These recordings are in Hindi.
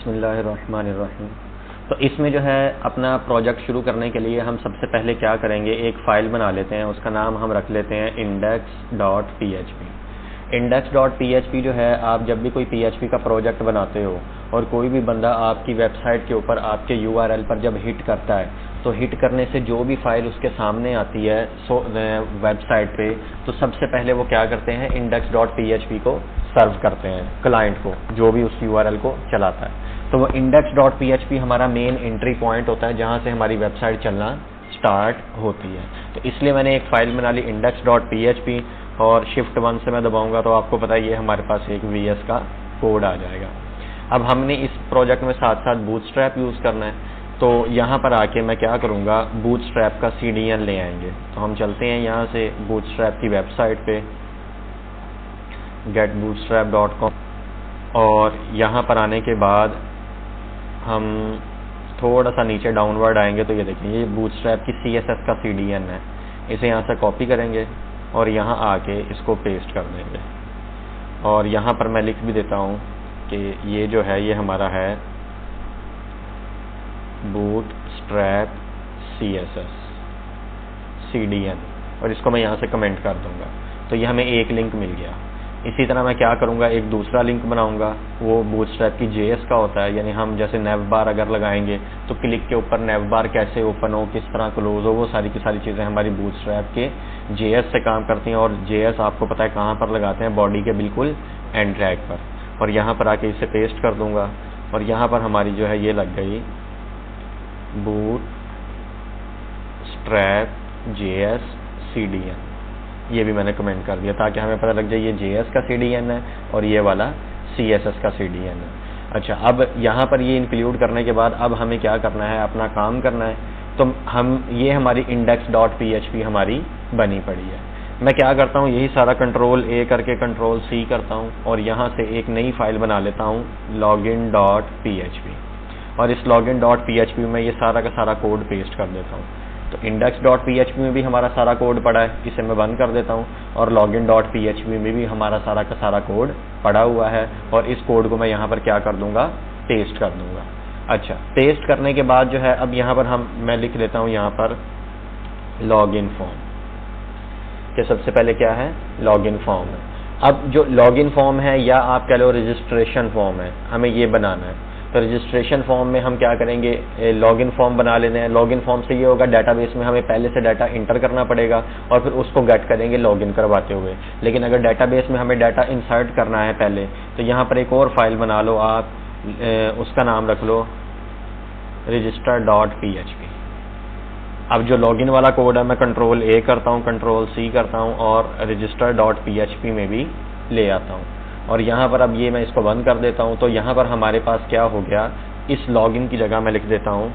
बिस्मिल्लाहिर्रहमानिर्रहीम। तो इसमें जो है अपना प्रोजेक्ट शुरू करने के लिए हम सबसे पहले क्या करेंगे, एक फ़ाइल बना लेते हैं। उसका नाम हम रख लेते हैं index.php। index.php जो है, आप जब भी कोई PHP का प्रोजेक्ट बनाते हो और कोई भी बंदा आपकी वेबसाइट के ऊपर आपके URL पर जब हिट करता है, तो हिट करने से जो भी फाइल उसके सामने आती है वेबसाइट पे, तो सबसे पहले वो क्या करते हैं, index.php को सर्व करते हैं क्लाइंट को, जो भी उस URL को चलाता है। तो वो index.php हमारा मेन एंट्री पॉइंट होता है, जहाँ से हमारी वेबसाइट चलना स्टार्ट होती है। तो इसलिए मैंने एक फ़ाइल बना ली index.php, और शिफ्ट 1 से मैं दबाऊंगा तो आपको पता है ये हमारे पास एक VS का कोड आ जाएगा। अब हमने इस प्रोजेक्ट में साथ साथ बूटस्ट्रैप यूज़ करना है, तो यहाँ पर आके मैं क्या करूँगा, बूटस्ट्रैप का CDN ले आएंगे। तो हम चलते हैं यहाँ से बूटस्ट्रैप की वेबसाइट पे, getbootstrap.com, और यहाँ पर आने के बाद हम थोड़ा सा नीचे डाउनवर्ड आएंगे तो ये देखिए, ये बूटस्ट्रैप की CSS का CDN है। इसे यहाँ से कॉपी करेंगे और यहाँ आके इसको पेस्ट कर देंगे, और यहाँ पर मैं लिख भी देता हूँ कि ये जो है ये हमारा है बूटस्ट्रैप CSS CDN, और इसको मैं यहाँ से कमेंट कर दूँगा। तो ये हमें एक लिंक मिल गया। इसी तरह मैं क्या करूँगा, एक दूसरा लिंक बनाऊँगा, वो बूटस्ट्रैप की JS का होता है। यानी हम जैसे नेव बार अगर लगाएंगे तो क्लिक के ऊपर नेव बार कैसे ओपन हो, किस तरह क्लोज हो, वो सारी की सारी चीज़ें हमारी बूटस्ट्रैप के JS से काम करती हैं। और JS आपको पता है कहाँ पर लगाते हैं, बॉडी के बिल्कुल एंड ट्रैक पर। और यहाँ पर आके इसे पेस्ट कर दूँगा, और यहाँ पर हमारी जो है ये लग गई बूटस्ट्रैप JS CDN। ये भी मैंने कमेंट कर दिया ताकि हमें पता लग जाए ये JS का CDN है और ये वाला CSS का CDN है। अच्छा, अब यहाँ पर ये इंक्लूड करने के बाद अब हमें क्या करना है, अपना काम करना है। तो हम ये हमारी index.php हमारी बनी पड़ी है। मैं क्या करता हूँ, यही सारा कंट्रोल A करके कंट्रोल C करता हूँ, और यहाँ से एक नई फाइल बना लेता हूँ login.php, और इस login.php में ये सारा का सारा कोड पेस्ट कर देता हूँ। तो index.php में भी हमारा सारा कोड पड़ा है, इसे मैं बंद कर देता हूँ, और login.php में भी हमारा सारा का सारा कोड पड़ा हुआ है, और इस कोड को मैं यहाँ पर क्या कर दूंगा, पेस्ट कर दूंगा। अच्छा, पेस्ट करने के बाद जो है अब यहाँ पर मैं लिख लेता हूँ यहाँ पर लॉगिन फॉर्म, कि सबसे पहले क्या है, लॉगिन फॉर्म है। अब जो लॉगिन फॉर्म है, या आप कह लो रजिस्ट्रेशन फॉर्म है, हमें ये बनाना है। तो रजिस्ट्रेशन फॉर्म में हम क्या करेंगे, लॉगिन फॉर्म बना लेते हैं। लॉगिन फॉर्म से ये होगा, डेटाबेस में हमें पहले से डाटा इंटर करना पड़ेगा और फिर उसको गेट करेंगे लॉगिन करवाते हुए। लेकिन अगर डेटाबेस में हमें डाटा इंसर्ट करना है पहले, तो यहाँ पर एक और फाइल बना लो आप, उसका नाम रख लो register.php। अब जो लॉगिन वाला कोड है मैं कंट्रोल A करता हूँ, कंट्रोल C करता हूँ, और register.php में भी ले आता हूँ। और यहाँ पर अब ये मैं इसको बंद कर देता हूँ। तो यहाँ पर हमारे पास क्या हो गया, इस लॉगिन की जगह मैं लिख देता हूँ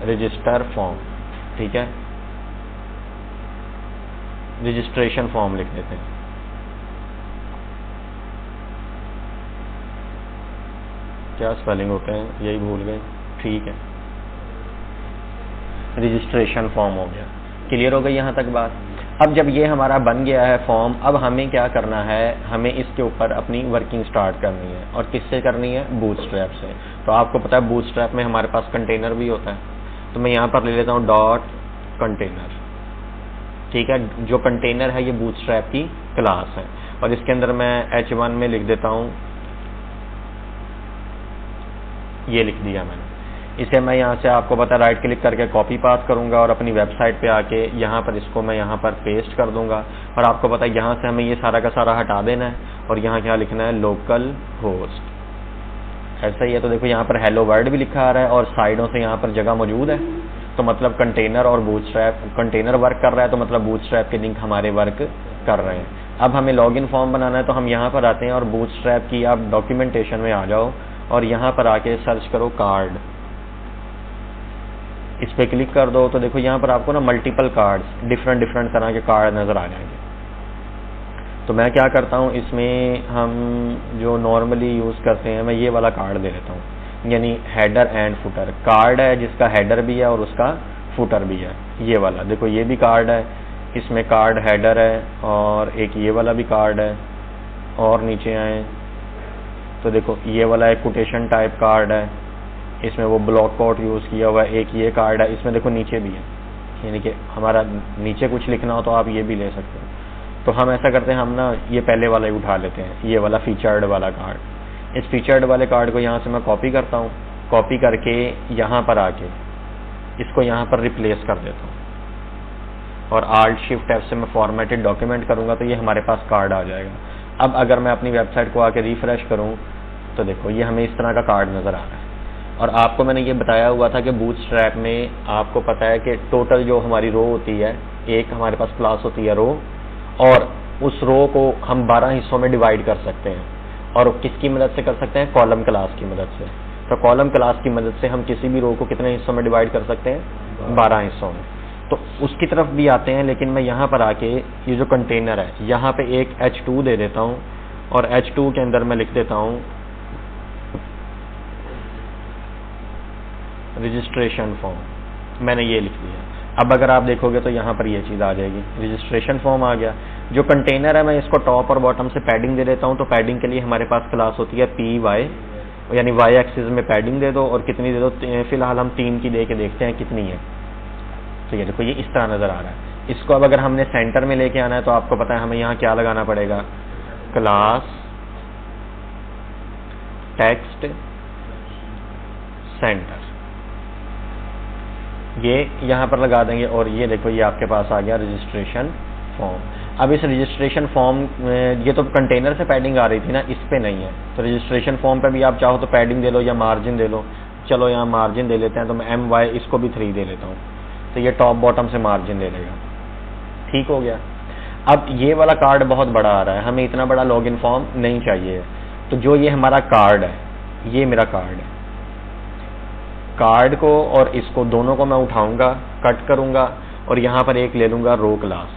रजिस्टर फॉर्म, ठीक है, रजिस्ट्रेशन फॉर्म लिख देते हैं। क्या स्पेलिंग होते हैं, यही भूल गए, ठीक है, रजिस्ट्रेशन फॉर्म हो गया। क्लियर हो गई यहाँ तक बात। अब जब ये हमारा बन गया है फॉर्म, अब हमें क्या करना है, हमें इसके ऊपर अपनी वर्किंग स्टार्ट करनी है। और किससे करनी है, बूटस्ट्रैप से। तो आपको पता है बूटस्ट्रैप में हमारे पास कंटेनर भी होता है, तो मैं यहाँ पर ले लेता हूँ डॉट कंटेनर, ठीक है। जो कंटेनर है ये बूटस्ट्रैप की क्लास है, और इसके अंदर मैं H1 में लिख देता हूँ, ये लिख दिया मैंने। इसे मैं यहाँ से आपको पता राइट क्लिक करके कॉपी पास करूँगा, और अपनी वेबसाइट पे आके यहाँ पर इसको मैं यहाँ पर पेस्ट कर दूँगा। और आपको पता है यहाँ से हमें ये सारा का सारा हटा देना है, और यहाँ क्या लिखना है, लोकल होस्ट। ऐसा ही है। तो देखो यहाँ पर हेलो वर्ल्ड भी लिखा आ रहा है, और साइडों से यहाँ पर जगह मौजूद है। तो मतलब कंटेनर और बूटस्ट्रैप, कंटेनर वर्क कर रहा है तो मतलब बूटस्ट्रैप के लिंक हमारे वर्क कर रहे हैं। अब हमें लॉगिन फॉर्म बनाना है, तो हम यहाँ पर आते हैं, और बूटस्ट्रैप की आप डॉक्यूमेंटेशन में आ जाओ, और यहाँ पर आके सर्च करो कार्ड, इस पर क्लिक कर दो। तो देखो यहाँ पर आपको ना मल्टीपल कार्ड्स, डिफरेंट तरह के कार्ड नज़र आ जाएंगे। तो मैं क्या करता हूँ, इसमें हम जो नॉर्मली यूज़ करते हैं, मैं ये वाला कार्ड दे देता हूँ, यानी हेडर एंड फुटर। कार्ड है जिसका हेडर भी है और उसका फुटर भी है, ये वाला देखो, ये भी कार्ड है, इसमें कार्ड हेडर है, और एक ये वाला भी कार्ड है। और नीचे आए, तो देखो ये वाला एक कोटेशन टाइप कार्ड है, इसमें वो ब्लॉक कोट यूज़ किया हुआ है, एक ये कार्ड है, इसमें देखो नीचे भी है, यानी कि हमारा नीचे कुछ लिखना हो तो आप ये भी ले सकते हो। तो हम ऐसा करते हैं, हम ना ये पहले वाला ही उठा लेते हैं, ये वाला फीचर्ड वाला कार्ड। इस फीचर्ड वाले कार्ड को यहाँ से मैं कॉपी करता हूँ, कॉपी करके यहाँ पर आके इसको यहाँ पर रिप्लेस कर देता हूँ और Alt Shift F से मैं फॉर्मेटेड डॉक्यूमेंट करूँगा तो ये हमारे पास कार्ड आ जाएगा। अब अगर मैं अपनी वेबसाइट को आके रिफ्रेश करूँ तो देखो ये हमें इस तरह का कार्ड नज़र आ रहा है। और आपको मैंने ये बताया हुआ था कि बूटस्ट्रैप में आपको पता है कि टोटल जो हमारी रो होती है, एक हमारे पास क्लास होती है रो, और उस रो को हम 12 हिस्सों में डिवाइड कर सकते हैं। और किसकी मदद से कर सकते हैं? कॉलम क्लास की मदद से। तो कॉलम क्लास की मदद से हम किसी भी रो को कितने हिस्सों में डिवाइड कर सकते हैं? 12 हिस्सों में। तो उसकी तरफ भी आते हैं, लेकिन मैं यहाँ पर आके ये जो कंटेनर है यहाँ पे एक H2 दे देता हूँ और H2 के अंदर मैं लिख देता हूँ रजिस्ट्रेशन फॉर्म। मैंने ये लिख दिया। अब अगर आप देखोगे तो यहाँ पर ये चीज़ आ जाएगी, रजिस्ट्रेशन फॉर्म आ गया। जो कंटेनर है मैं इसको टॉप और बॉटम से पैडिंग दे देता हूँ। तो पैडिंग के लिए हमारे पास क्लास होती है PY, यानी Y एक्सिस में पैडिंग दे दो और कितनी दे दो, फिलहाल हम 3 की दे के देखते हैं कितनी है। तो ये देखो ये इस तरह नज़र आ रहा है। इसको अब अगर हमने सेंटर में लेके आना है तो आपको पता है हमें यहाँ क्या लगाना पड़ेगा? क्लास टेक्स्ट सेंटर, ये यहाँ पर लगा देंगे और ये देखो ये आपके पास आ गया रजिस्ट्रेशन फॉर्म। अब इस रजिस्ट्रेशन फॉर्म, ये तो कंटेनर से पैडिंग आ रही थी ना, इस पे नहीं है। तो रजिस्ट्रेशन फॉर्म पे भी आप चाहो तो पैडिंग दे लो या मार्जिन दे लो। चलो यहाँ मार्जिन दे लेते हैं, तो मैं MY इसको भी 3 दे लेता हूँ, तो ये टॉप बॉटम से मार्जिन दे देगा। ठीक हो गया। अब ये वाला कार्ड बहुत बड़ा आ रहा है, हमें इतना बड़ा लॉगिन फॉर्म नहीं चाहिए। तो जो ये हमारा कार्ड है, ये मेरा कार्ड है, कार्ड को और इसको दोनों को मैं उठाऊंगा, कट करूंगा और यहां पर एक ले लूंगा रो क्लास।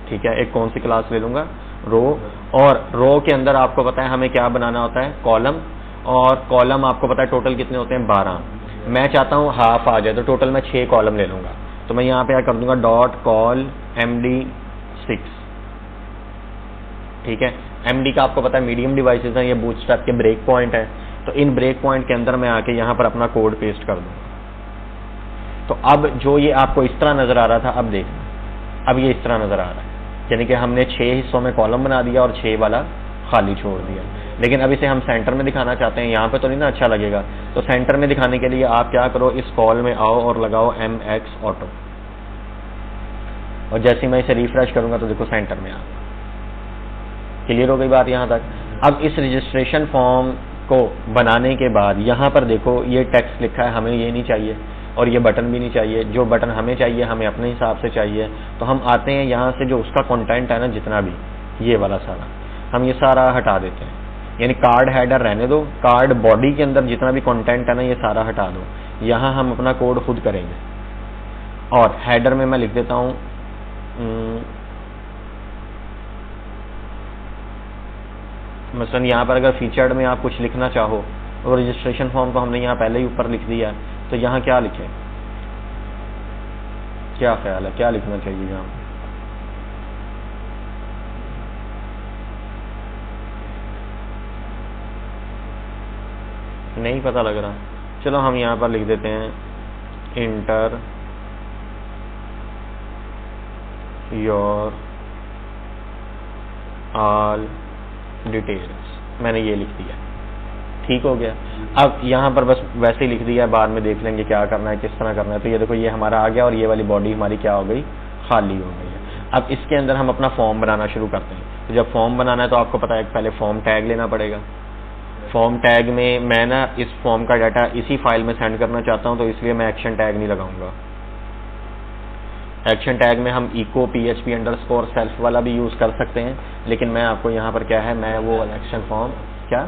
ठीक है, एक कौन सी क्लास ले लूंगा? रो। और रो के अंदर आपको पता है हमें क्या बनाना होता है? कॉलम। और कॉलम आपको पता है टोटल कितने होते हैं? 12। मैं चाहता हूं हाफ आ जाए, तो टोटल मैं 6 कॉलम ले लूंगा। तो मैं यहां पे कर दूंगा डॉट कॉल MD6। ठीक है, MD का आपको पता है मीडियम डिवाइसेस हैं, ये बूटस्ट्रैप के ब्रेक पॉइंट है। तो इन ब्रेक पॉइंट के अंदर मैं आके यहाँ पर अपना कोड पेस्ट कर दूंगा। तो अब जो ये आपको इस तरह नजर आ रहा था, अब देखना, अब ये इस तरह नजर आ रहा है, यानी कि हमने 6 हिस्सों में कॉलम बना दिया और 6 वाला खाली छोड़ दिया। लेकिन अब इसे हम सेंटर में दिखाना चाहते हैं, यहाँ पे तो नहीं ना अच्छा लगेगा। तो सेंटर में दिखाने के लिए आप क्या करो, इस कॉल में आओ और लगाओ MX ऑटो, और जैसे मैं इसे रिफ्रेश करूंगा तो देखो सेंटर में आ गया। क्लियर हो गई बात यहाँ तक? अब इस रजिस्ट्रेशन फॉर्म को बनाने के बाद यहाँ पर देखो ये टेक्स्ट लिखा है, हमें ये नहीं चाहिए और ये बटन भी नहीं चाहिए। जो बटन हमें चाहिए हमें अपने हिसाब से चाहिए। तो हम आते हैं यहाँ से, जो उसका कंटेंट है ना, जितना भी ये वाला सारा, हम ये सारा हटा देते हैं। यानी कार्ड हेडर रहने दो, कार्ड बॉडी के अंदर जितना भी कंटेंट है ना, ये सारा हटा दो। यहाँ हम अपना कोड खुद करेंगे। और हेडर में मैं लिख देता हूँ मसलन यहाँ पर अगर फीचर्ड में आप कुछ लिखना चाहो, और रजिस्ट्रेशन फॉर्म तो हमने यहाँ पहले ही ऊपर लिख दिया है, तो यहाँ क्या लिखें? क्या ख्याल है, क्या लिखना चाहिए यहाँ? नहीं पता लग रहा। चलो हम यहाँ पर लिख देते हैं इंटर योर ऑल डिटेल्स। मैंने ये लिख दिया, ठीक हो गया। अब यहाँ पर बस वैसे ही लिख दिया, बाद में देख लेंगे क्या करना है, किस तरह करना है। तो ये देखो ये हमारा आ गया और ये वाली बॉडी हमारी क्या हो गई? खाली हो गई है। अब इसके अंदर हम अपना फॉर्म बनाना शुरू करते हैं। तो जब फॉर्म बनाना है तो आपको पता है पहले फॉर्म टैग लेना पड़ेगा। फॉर्म टैग में मैं ना इस फॉर्म का डाटा इसी फाइल में सेंड करना चाहता हूँ, तो इसलिए मैं एक्शन टैग नहीं लगाऊंगा। एक्शन टैग में हम echo PHP_self वाला भी यूज कर सकते हैं, लेकिन मैं आपको यहाँ पर क्या है, मैं वो एक्शन फॉर्म क्या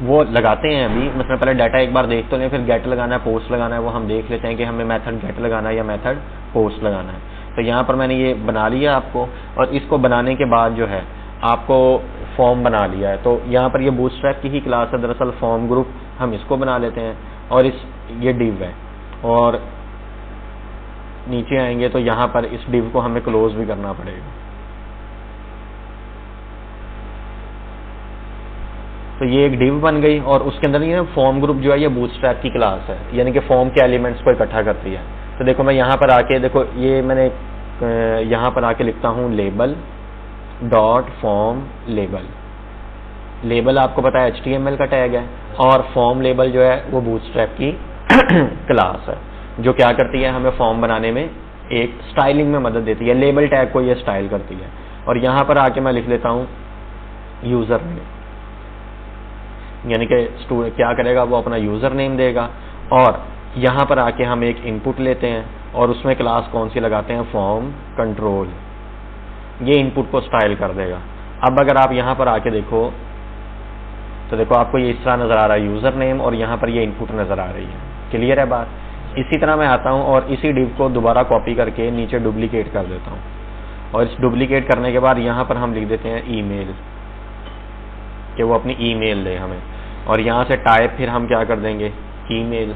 वो लगाते हैं अभी। मतलब पहले डाटा एक बार देख तो लें, फिर गेट लगाना है, पोस्ट लगाना है, वो हम देख लेते हैं कि हमें मेथड गेट लगाना है या मेथड पोस्ट लगाना है। तो यहाँ पर मैंने ये बना लिया आपको, और इसको बनाने के बाद जो है आपको फॉर्म बना लिया है। तो यहाँ पर ये बूटस्ट्रैप की ही क्लास है दरअसल, फॉर्म ग्रुप, हम इसको बना लेते हैं। और ये डिव है, और नीचे आएंगे तो यहाँ पर इस डिव को हमें क्लोज भी करना पड़ेगा। तो ये एक डिव बन गई और उसके अंदर ये फॉर्म ग्रुप जो है ये बूटस्ट्रैप की क्लास है, यानी कि फॉर्म के एलिमेंट्स को इकट्ठा करती है। तो देखो मैं यहाँ पर आके, देखो ये मैंने यहाँ पर आके लिखता हूँ label dot form label. Label आपको पता है HTML का टैग है, और फॉर्म लेबल जो है वो बूटस्ट्रैप की क्लास है, जो क्या करती है, हमें फॉर्म बनाने में एक स्टाइलिंग में मदद देती है। लेबल टैग को ये स्टाइल करती है। और यहाँ पर आके मैं लिख लेता हूँ यूजर नेम, यानी कि क्या करेगा, वो अपना यूजर नेम देगा। और यहाँ पर आके हम एक इनपुट लेते हैं और उसमें क्लास कौन सी लगाते हैं, फॉर्म कंट्रोल। ये इनपुट को स्टाइल कर देगा। अब अगर आप यहाँ पर आके देखो तो देखो आपको ये इस तरह नजर आ रहा है यूजर नेम, और यहाँ पर ये इनपुट नजर आ रही है। क्लियर है बात। इसी तरह मैं आता हूँ और इसी डिव को दोबारा कॉपी करके नीचे डुप्लीकेट कर देता हूँ, और इस डुप्लीकेट करने के बाद यहाँ पर हम लिख देते हैं ईमेल, कि वो अपनी ईमेल दे हमें। और यहाँ से टाइप फिर हम क्या कर देंगे, ईमेल।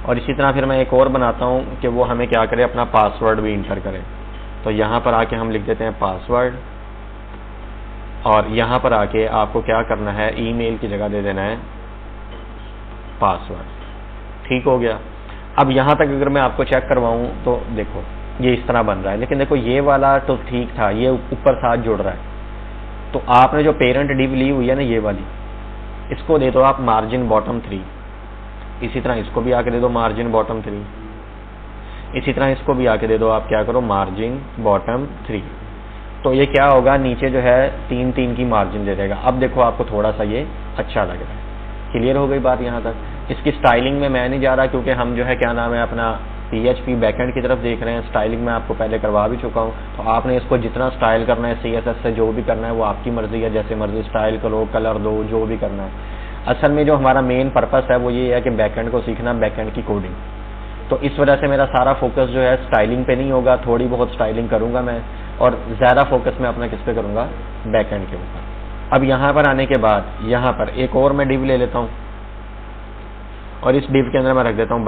और इसी तरह फिर मैं एक और बनाता हूँ कि वो हमें क्या करे, अपना पासवर्ड भी इंटर करे। तो यहाँ पर आके हम लिख देते हैं पासवर्ड, और यहाँ पर आके आपको क्या करना है, ईमेल की जगह दे देना है पासवर्ड। ठीक हो गया। अब यहाँ तक अगर मैं आपको चेक करवाऊँ तो देखो ये इस तरह बन रहा है, लेकिन देखो ये वाला तो ठीक था, ये ऊपर साथ जुड़ रहा है। तो आपने जो पेरेंट डिव ली हुई है ना, ये वाली, इसको दे दो आप मार्जिन बॉटम 3। इसी तरह इसको भी आके दे दो मार्जिन बॉटम 3। इसी तरह इसको भी आके दे दो आप, क्या करो, मार्जिन बॉटम 3। तो ये क्या होगा, नीचे जो है 3-3 की मार्जिन दे देगा। अब देखो आपको थोड़ा सा ये अच्छा लग रहा है। क्लियर हो गई बात यहाँ तक। इसकी स्टाइलिंग में मैं नहीं जा रहा, क्योंकि हम जो है क्या नाम है अपना PHP बैकएंड की तरफ देख रहे हैं। स्टाइलिंग में आपको पहले करवा भी चुका हूँ। तो आपने इसको जितना स्टाइल करना है CSS से, जो भी करना है वो आपकी मर्जी है, जैसे मर्जी स्टाइल करो, कलर दो, जो भी करना है। असल में जो हमारा मेन पर्पस है वो ये है कि बैकएंड को सीखना, बैकएंड की कोडिंग। तो इस वजह से मेरा सारा फोकस जो है स्टाइलिंग पे नहीं होगा, थोड़ी बहुत स्टाइलिंग करूंगा मैं, और ज़्यादा फोकस मैं अपना किस पे करूंगा, बैकएंड के ऊपर। अब यहाँ पर आने के बाद यहाँ पर एक और मैं डिव ले लेता हूँ, और इस डिव के अंदर मैं रख देता हूँ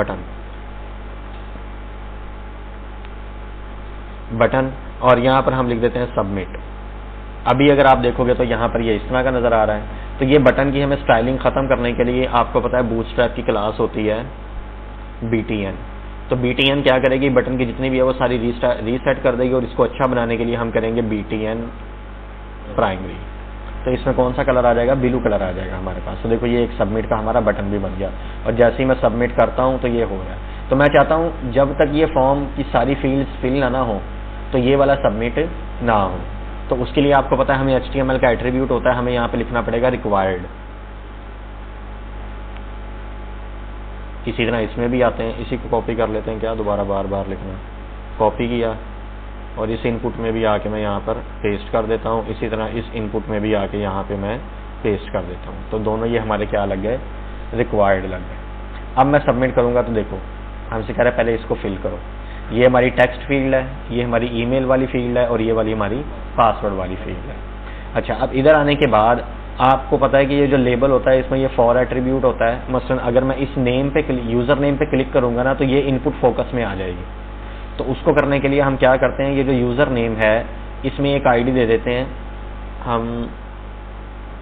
बटन, और यहाँ पर हम लिख देते हैं सबमिट। अभी अगर आप देखोगे तो यहाँ पर ये इस तरह का नजर आ रहा है। तो ये बटन की हमें स्टाइलिंग खत्म करने के लिए आपको पता है बूटस्ट्रैप की क्लास होती है BTN। तो BTN क्या करेगी, बटन की जितनी भी है वो सारी रीसेट कर देगी, और इसको अच्छा बनाने के लिए हम करेंगे BTN प्राइमरी। तो इसमें कौन सा कलर आ जाएगा, ब्लू कलर आ जाएगा हमारे पास। तो देखो ये एक सबमिट का हमारा बटन भी बन गया, और जैसे ही मैं सबमिट करता हूँ तो ये हो रहा है। तो मैं चाहता हूँ जब तक ये फॉर्म की सारी फील्ड्स फिल ना हो तो ये वाला सबमिट ना हो। तो उसके लिए आपको पता है हमें HTML का एट्रीब्यूट होता है, हमें यहाँ पे लिखना पड़ेगा रिक्वायर्ड। इसी तरह इसमें भी आते हैं, इसी को कॉपी कर लेते हैं, क्या दोबारा बार बार लिखना। कॉपी किया और इस इनपुट में भी आके मैं यहाँ पर पेस्ट कर देता हूँ। इसी तरह इस इनपुट में भी आके यहाँ पे मैं पेस्ट कर देता हूँ। तो दोनों ये हमारे क्या लग गए, रिक्वायर्ड लग गए। अब मैं सबमिट करूँगा तो देखो हमसे कह रहा है पहले इसको फिल करो। ये हमारी टेक्स्ट फील्ड है, ये हमारी ईमेल वाली फील्ड है, और ये वाली हमारी पासवर्ड वाली फील्ड है। अच्छा, अब इधर आने के बाद आपको पता है कि ये जो लेबल होता है इसमें ये फॉर एट्रीब्यूट होता है। मसलन अगर मैं इस नेम पे, यूजर नेम पे क्लिक करूंगा ना, तो ये इनपुट फोकस में आ जाएगी। तो उसको करने के लिए हम क्या करते हैं, ये जो यूजर नेम है इसमें एक ID दे देते हैं, हम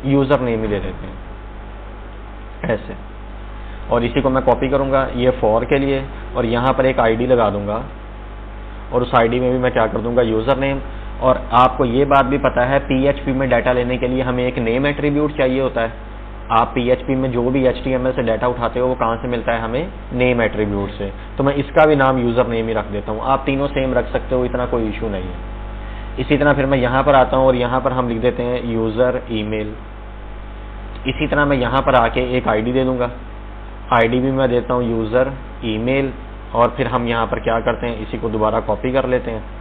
यूजर नेम ही दे देते हैं ऐसे, और इसी को मैं कॉपी करूंगा ये फॉर के लिए, और यहाँ पर एक ID लगा दूंगा, और उस ID में भी मैं क्या कर दूंगा, यूजर नेम। और आपको ये बात भी पता है PHP में डाटा लेने के लिए हमें एक नेम एट्रीब्यूट चाहिए होता है। आप PHP में जो भी HTML से डाटा उठाते हो वो कहाँ से मिलता है, हमें नेम एट्रीब्यूट से। तो मैं इसका भी नाम यूजर नेम ही रख देता हूँ। आप तीनों सेम रख सकते हो, इतना कोई इशू नहीं है। इसी तरह फिर मैं यहाँ पर आता हूँ और यहाँ पर हम लिख देते हैं यूजर ईमेल। इसी तरह मैं यहाँ पर आके एक ID दे दूंगा, ID भी मैं देता हूँ यूजर ईमेल, और फिर हम यहाँ पर क्या करते हैं, इसी को दोबारा कॉपी कर लेते हैं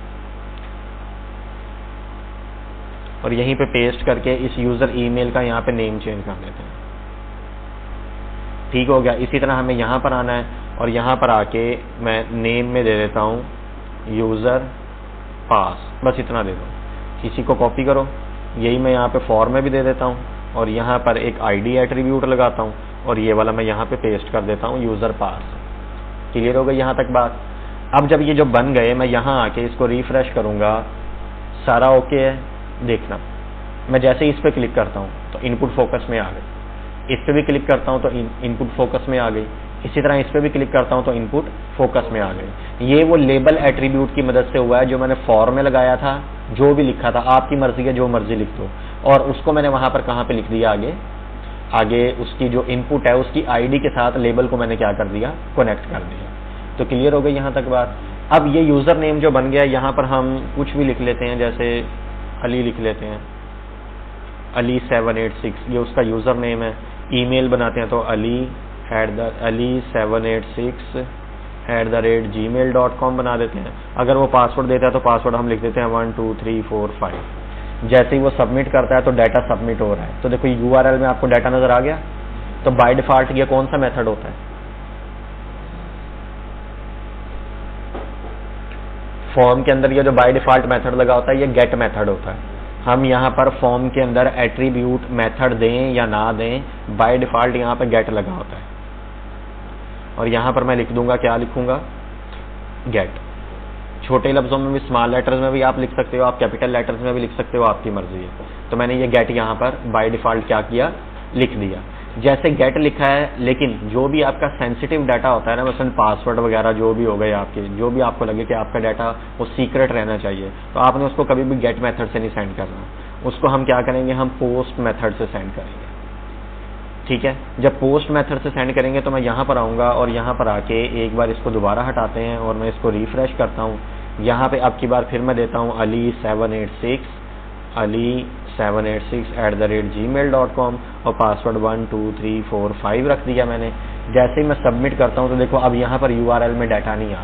और यहीं पे पेस्ट करके इस यूजर ईमेल का यहाँ पे नेम चेंज कर देते हैं। ठीक हो गया। इसी तरह हमें यहाँ पर आना है और यहाँ पर आके मैं नेम में दे देता हूँ यूजर पास, बस इतना दे दो। इसी को कॉपी करो, यही मैं यहाँ पे फॉर में भी दे देता हूँ, और यहाँ पर एक ID एट्रीब्यूट लगाता हूँ, और ये वाला मैं यहाँ पे पेस्ट कर देता हूँ यूजर पास। क्लियर हो गई यहाँ तक बात। अब जब ये जो बन गए, मैं यहाँ आके इसको रिफ्रेश करूंगा, सारा ओके है। देखना मैं जैसे ही इस पर क्लिक करता हूँ तो इनपुट फोकस में आ गए। इस पर भी क्लिक करता हूँ तो इनपुट फोकस में आ गई, इसी तरह इस पर भी क्लिक करता हूँ तो इनपुट फोकस में आ गई। ये वो लेबल एट्रीब्यूट की मदद से हुआ है जो मैंने फॉर में लगाया था, जो भी लिखा था, आपकी मर्जी है जो मर्जी लिख दो, और उसको मैंने वहां पर कहाँ पे लिख दिया, आगे उसकी जो इनपुट है उसकी आईडी के साथ लेबल को मैंने क्या कर दिया, कनेक्ट कर दिया। तो क्लियर हो गई यहाँ तक बात। अब ये यूजर नेम जो बन गया, यहाँ पर हम कुछ भी लिख लेते हैं, जैसे अली लिख लेते हैं, अली 786, ये उसका यूजर नेम है। ईमेल बनाते हैं तो ali786@gmail.com बना देते हैं। अगर वो पासवर्ड देता है तो पासवर्ड हम लिख देते हैं 1 2 3 4 5। जैसे ही वो सबमिट करता है तो डाटा सबमिट हो रहा है, तो देखो यूआरएल में आपको डाटा नजर आ गया। तो बाय डिफॉल्ट ये कौन सा मेथड होता है, फॉर्म के अंदर ये जो बाय डिफॉल्ट मेथड लगा होता है ये गेट मेथड होता है। हम यहाँ पर फॉर्म के अंदर एट्रीब्यूट मेथड दें या ना दें, बाय डिफॉल्ट यहाँ पर गेट लगा होता है। और यहाँ पर मैं लिख दूंगा, क्या लिखूंगा, गेट। छोटे लफ्जों में भी, स्मॉल लेटर्स में भी आप लिख सकते हो, आप कैपिटल लेटर्स में भी लिख सकते हो, आपकी मर्जी है। तो मैंने ये गेट यहाँ पर बाय डिफॉल्ट क्या किया, लिख दिया। जैसे गेट लिखा है, लेकिन जो भी आपका सेंसिटिव डाटा होता है ना, मसलन पासवर्ड वगैरह जो भी हो गए आपके, जो भी आपको लगे कि आपका डाटा वो सीक्रेट रहना चाहिए, तो आपने उसको कभी भी गेट मेथड से नहीं सेंड करना। उसको हम क्या करेंगे, हम पोस्ट मेथड से सेंड करेंगे। ठीक है, जब पोस्ट मेथड से सेंड करेंगे तो मैं यहाँ पर आऊँगा और यहाँ पर आके एक बार इसको दोबारा हटाते हैं और मैं इसको रिफ्रेश करता हूँ। यहाँ पे अब की बार फिर मैं देता हूँ ali786@gmail.com और पासवर्ड 1 2 3 4 5 रख दिया मैंने। जैसे ही मैं सबमिट करता हूँ तो देखो अब यहाँ पर यूआरएल में डाटा नहीं आ रहा,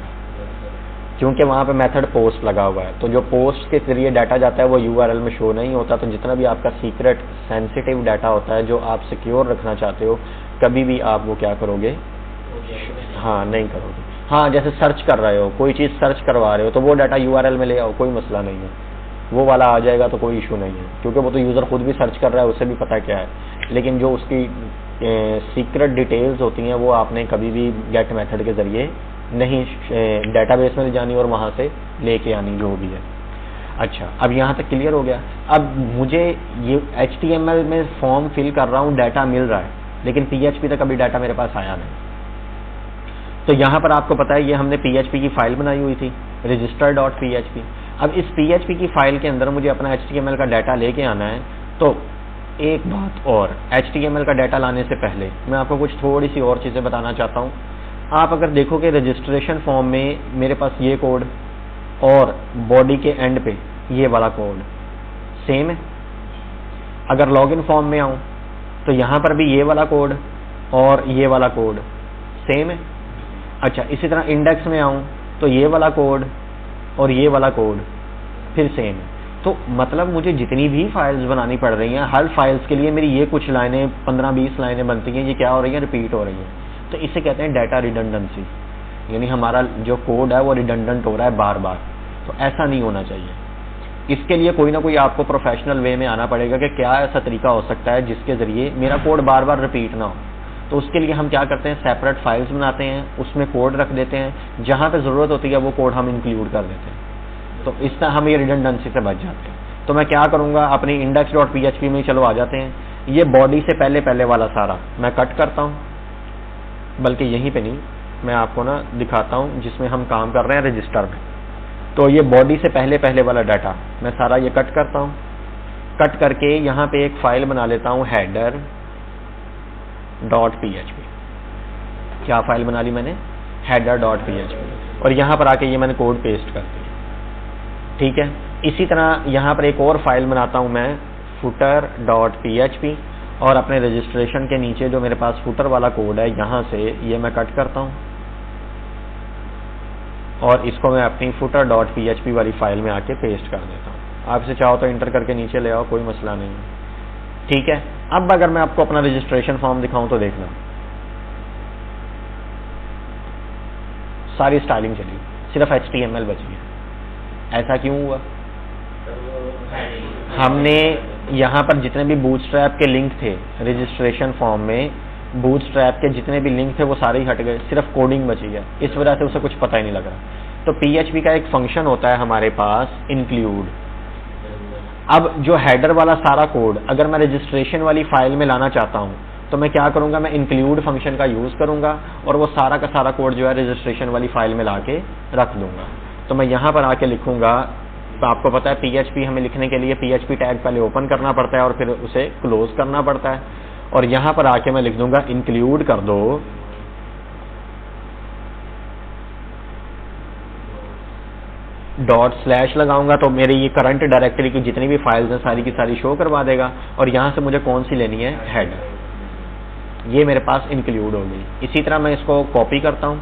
क्योंकि वहाँ पे मेथड पोस्ट लगा हुआ है। तो जो पोस्ट के जरिए डाटा जाता है वो यूआरएल में शो नहीं होता। तो जितना भी आपका सीक्रेट सेंसिटिव डाटा होता है जो आप सिक्योर रखना चाहते हो, कभी भी आप वो क्या करोगे, हाँ नहीं करोगे। हाँ, जैसे सर्च कर रहे हो, कोई चीज़ सर्च करवा रहे हो तो वो डाटा यूआरएल में ले आओ, कोई मसला नहीं है, वो वाला आ जाएगा तो कोई इशू नहीं है, क्योंकि वो तो यूज़र खुद भी सर्च कर रहा है, उसे भी पता क्या है। लेकिन जो उसकी सीक्रेट डिटेल्स होती हैं वो आपने कभी भी गेट मेथड के जरिए नहीं डेटाबेस में ले जानी और वहाँ से लेके आनी, जो भी है। अच्छा, अब यहाँ तक क्लियर हो गया। अब मुझे ये HTML में फॉर्म फिल कर रहा हूँ, डाटा मिल रहा है, लेकिन PHP तक अभी डाटा मेरे पास आया नहीं। तो यहाँ पर आपको पता है ये हमने PHP की फाइल बनाई हुई थी, register.php। अब इस PHP की फाइल के अंदर मुझे अपना HTML का डाटा लेके आना है। तो एक बात और, HTML का डाटा लाने से पहले मैं आपको कुछ थोड़ी सी और चीज़ें बताना चाहता हूँ। आप अगर देखोगे रजिस्ट्रेशन फॉर्म में मेरे पास ये कोड और बॉडी के एंड पे ये वाला कोड सेम है। अगर लॉगिन फॉर्म में आऊँ तो यहाँ पर भी ये वाला कोड और ये वाला कोड सेम है। अच्छा, इसी तरह इंडेक्स में आऊँ तो ये वाला कोड और ये वाला कोड फिर सेम है। तो मतलब मुझे जितनी भी फाइल्स बनानी पड़ रही हैं, हर फाइल्स के लिए मेरी ये कुछ लाइनें 15-20 लाइनें बनती हैं, ये क्या हो रही हैं, रिपीट हो रही हैं। तो इसे कहते हैं डाटा रिडंडेंसी, यानी हमारा जो कोड है वो रिडंडेंट हो रहा है बार बार। तो ऐसा नहीं होना चाहिए। इसके लिए कोई ना कोई आपको प्रोफेशनल वे में आना पड़ेगा कि क्या ऐसा तरीका हो सकता है जिसके जरिए मेरा कोड बार बार रिपीट ना हो। तो उसके लिए हम क्या करते हैं, सेपरेट फाइल्स बनाते हैं, उसमें कोड रख देते हैं, जहाँ पे ज़रूरत होती है वो कोड हम इंक्लूड कर देते हैं। तो इस तरह हम ये रिडंडेंसी से बच जाते हैं। तो मैं क्या करूँगा, अपनी index.php में चलो आ जाते हैं। ये बॉडी से पहले वाला सारा मैं कट करता हूँ, बल्कि यहीं पे नहीं, मैं आपको ना दिखाता हूँ जिसमें हम काम कर रहे हैं रजिस्टर में। तो ये बॉडी से पहले वाला डाटा मैं सारा ये कट करता हूँ। कट करके यहाँ पे एक फाइल बना लेता हूँ header.php। क्या फाइल बना ली मैंने, header.php। और यहाँ पर आके ये मैंने कोड पेस्ट कर दिया। ठीक है, इसी तरह यहाँ पर एक और फाइल बनाता हूँ मैं footer.php, और अपने रजिस्ट्रेशन के नीचे जो मेरे पास फुटर वाला कोड है यहाँ से ये मैं कट करता हूँ और इसको मैं अपनी footer.php वाली फाइल में आके पेस्ट कर देता हूँ। आप इसे चाहो तो इंटर करके नीचे ले आओ, कोई मसला नहीं है। ठीक है, अब अगर मैं आपको अपना रजिस्ट्रेशन फॉर्म दिखाऊं तो देखना, सारी स्टाइलिंग चली, सिर्फ HTML बची है। ऐसा क्यों हुआ? हमने यहाँ पर जितने भी बूटस्ट्रैप के लिंक थे रजिस्ट्रेशन फॉर्म में, बूटस्ट्रैप के जितने भी लिंक थे वो सारे ही हट गए, सिर्फ कोडिंग बची है। इस वजह से उसे कुछ पता ही नहीं लग रहा। तो PHP का एक फंक्शन होता है हमारे पास इंक्लूड। अब जो हेडर वाला सारा कोड अगर मैं रजिस्ट्रेशन वाली फाइल में लाना चाहता हूँ तो मैं क्या करूंगा, मैं इंक्लूड फंक्शन का यूज करूंगा और वो सारा का सारा कोड जो है रजिस्ट्रेशन वाली फाइल में लाके रख दूंगा। तो मैं यहाँ पर आके लिखूंगा, तो आपको पता है PHP हमें लिखने के लिए PHP टैग पहले ओपन करना पड़ता है और फिर उसे क्लोज करना पड़ता है। और यहाँ पर आके मैं लिख दूंगा इंक्लूड कर दो ./ लगाऊंगा तो मेरी ये करंट डायरेक्टरी की जितनी भी फाइल्स हैं सारी की सारी शो करवा देगा। और यहाँ से मुझे कौन सी लेनी है, हेडर, ये मेरे पास इंक्लूड हो गई। इसी तरह मैं इसको कॉपी करता हूँ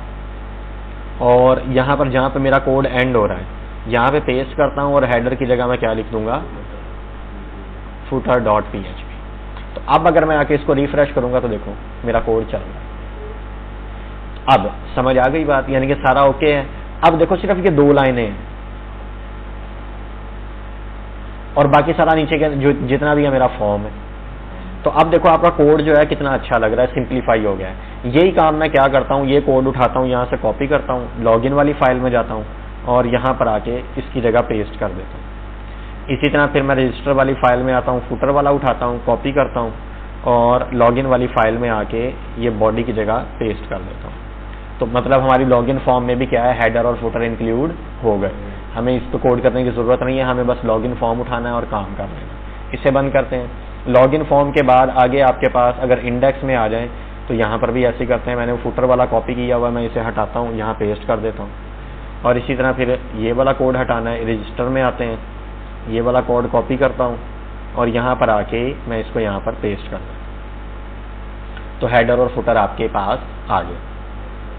और यहाँ पर जहाँ पे मेरा कोड एंड हो रहा है यहाँ पे पेस्ट करता हूँ और हेडर की जगह मैं क्या लिख दूंगा, footer.php। तो अब अगर मैं आके इसको रिफ्रेश करूंगा तो देखो मेरा कोड चल रहा है। अब समझ आ गई बात, यानी कि सारा ओके है। अब देखो सिर्फ ये 2 लाइनें हैं और बाकी सारा नीचे के जो जितना भी है मेरा फॉर्म है। तो अब देखो आपका कोड जो है कितना अच्छा लग रहा है, सिंप्लीफाई हो गया है। यही काम मैं क्या करता हूँ, ये कोड उठाता हूँ, यहाँ से कॉपी करता हूँ, लॉगिन वाली फाइल में जाता हूँ और यहाँ पर आके इसकी जगह पेस्ट कर देता हूँ। इसी तरह फिर मैं रजिस्टर वाली फाइल में आता हूँ, फुटर वाला उठाता हूँ, कॉपी करता हूँ और लॉगिन वाली फाइल में आके ये बॉडी की जगह पेस्ट कर देता हूँ। तो मतलब हमारी लॉगिन फॉर्म में भी क्या है, हेडर और फुटर इंक्लूड हो गए। हमें इस पर कोड करने की जरूरत नहीं है, हमें बस लॉगिन फॉर्म उठाना है और काम कर लेना। इसे बंद करते हैं। लॉगिन फॉर्म के बाद आगे आपके पास अगर इंडेक्स में आ जाए तो यहाँ पर भी ऐसे ही करते हैं। मैंने फुटर वाला कॉपी किया हुआ, मैं इसे हटाता हूँ, यहाँ पेस्ट कर देता हूँ। और इसी तरह फिर ये वाला कोड हटाना है, रजिस्टर में आते हैं, ये वाला कोड कॉपी करता हूँ और यहाँ पर आके मैं इसको यहाँ पर पेस्ट कर देता हूँ। तो हेडर और फुटर आपके पास आ गए।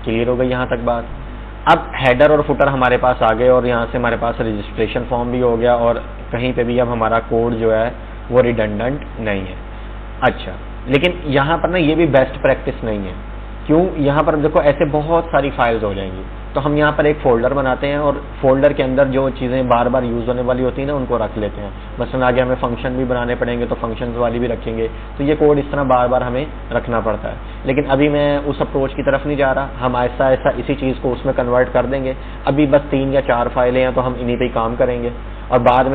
क्लियर हो गई यहाँ तक बात। अब हेडर और फुटर हमारे पास आ गए और यहाँ से हमारे पास रजिस्ट्रेशन फॉर्म भी हो गया और कहीं पे भी अब हमारा कोड जो है वो रिडंडेंट नहीं है। अच्छा, लेकिन यहाँ पर ना ये भी बेस्ट प्रैक्टिस नहीं है। क्यों? यहाँ पर देखो ऐसे बहुत सारी फाइल्स हो जाएंगी, तो हम यहाँ पर एक फोल्डर बनाते हैं और फोल्डर के अंदर जो चीज़ें बार बार यूज होने वाली होती है ना उनको रख लेते हैं। मसलन आगे हमें फंक्शन भी बनाने पड़ेंगे तो फंक्शंस वाली भी रखेंगे, तो ये कोड इस तरह बार बार हमें रखना पड़ता है। लेकिन अभी मैं उस अप्रोच की तरफ नहीं जा रहा, हम ऐसा ऐसा इसी चीज़ को उसमें कन्वर्ट कर देंगे। अभी बस 3 या 4 फाइलें हैं तो हम इन्हीं पर ही काम करेंगे और बाद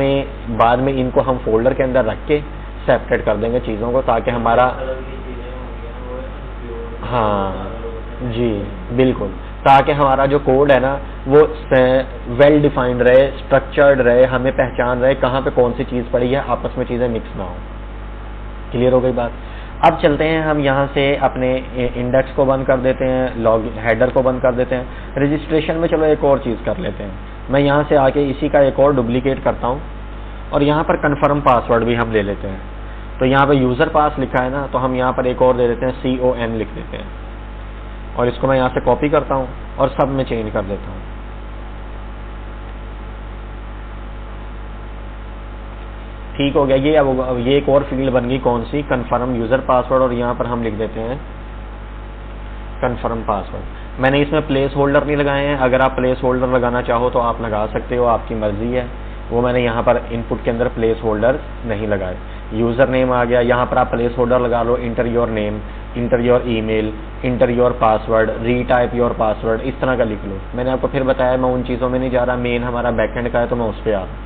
में इनको हम फोल्डर के अंदर रख के सेपरेट कर देंगे चीज़ों को, ताकि हमारा, हाँ जी बिल्कुल, ताकि हमारा जो कोड है ना वो वेल डिफाइंड रहे, स्ट्रक्चर्ड रहे, हमें पहचान रहे कहाँ पे कौन सी चीज़ पड़ी है, आपस में चीज़ें मिक्स ना हो। क्लियर हो गई बात। अब चलते हैं हम यहाँ से अपने इंडेक्स को बंद कर देते हैं, हेडर को बंद कर देते हैं। रजिस्ट्रेशन में चलो एक और चीज़ कर लेते हैं। मैं यहाँ से आके इसी का एक और डुप्लीकेट करता हूँ और यहाँ पर कन्फर्म पासवर्ड भी हम ले लेते हैं। तो यहाँ पर यूज़र पास लिखा है ना, तो हम यहाँ पर एक और दे देते हैं, CON लिख देते हैं और इसको मैं यहाँ से कॉपी करता हूँ और सब में चेंज कर देता हूँ। ठीक हो गया ये। अब ये एक और फील्ड बन गई, कौन सी, कन्फर्म यूज़र पासवर्ड, और यहाँ पर हम लिख देते हैं कन्फर्म पासवर्ड। मैंने इसमें प्लेस होल्डर नहीं लगाए हैं, अगर आप प्लेस होल्डर लगाना चाहो तो आप लगा सकते हो, आपकी मर्जी है। वो मैंने यहाँ पर इनपुट के अंदर प्लेस होल्डर नहीं लगाए। यूज़र नेम आ गया, यहाँ पर आप प्लेस होल्डर लगा लो, enter your name, enter your email, enter your password, retype your password, इस तरह का लिख लो। मैंने आपको फिर बताया मैं उन चीज़ों में नहीं जा रहा, मेन हमारा बैकएंड का है तो मैं उस पर आ रहा हूँ।